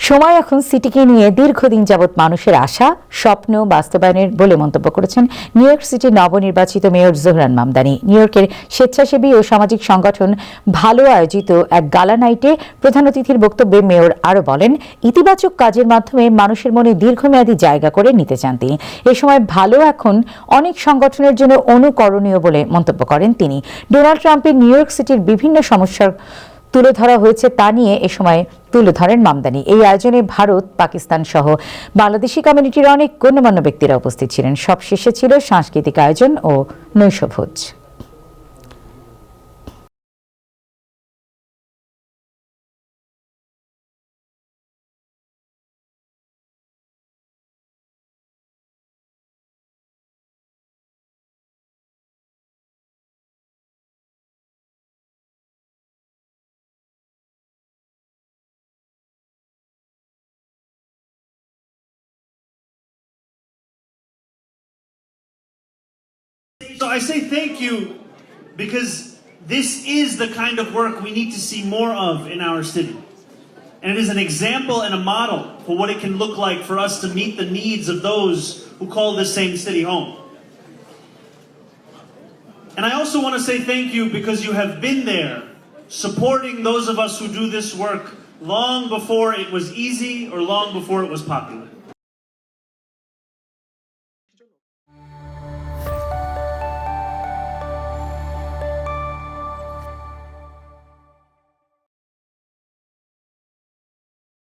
সময় এখন সিটিকে নিয়ে দীর্ঘদিন যাবৎ মানুষের আশা স্বপ্ন বাস্তবায়নের বলে মন্তব্য করেছেন নিউ ইয়র্ক সিটির নবনির্বাচিত মেয়র জোহরান মামদানি। নিউ ইয়র্কের স্বেচ্ছাসেবী ও সামাজিক সংগঠন ভালো আয়োজিত এক গালা নাইটে প্রধান অতিথির বক্তব্যে মেয়র আরও বলেন, ইতিবাচক কাজের মাধ্যমে মানুষের মনে দীর্ঘমেয়াদী জায়গা করে নিতে চান তিনি। এ সময় ভালো এখন অনেক সংগঠনের জন্য অনুকরণীয় বলে মন্তব্য করেন তিনি। ডোনাল্ড ট্রাম্পের নিউ ইয়র্ক সিটির বিভিন্ন সমস্যার তুলে ধরা হয়েছে তা নিয়ে এ সময় তুলে ধরেন মামদানি। এই আয়োজনে ভারত, পাকিস্তান সহ বাংলাদেশি কমিউনিটির অনেক গণ্যমান্য ব্যক্তিরা উপস্থিত ছিলেন। সবশেষে ছিল সাংস্কৃতিক আয়োজন ও নৈশভোজ। So I say thank you because this is the kind of work we need to see more of in our city. And it is an example and a model for what it can look like for us to meet the needs of those who call this same city home. And I also want to say thank you because you have been there supporting those of us who do this work long before it was easy or long before it was popular.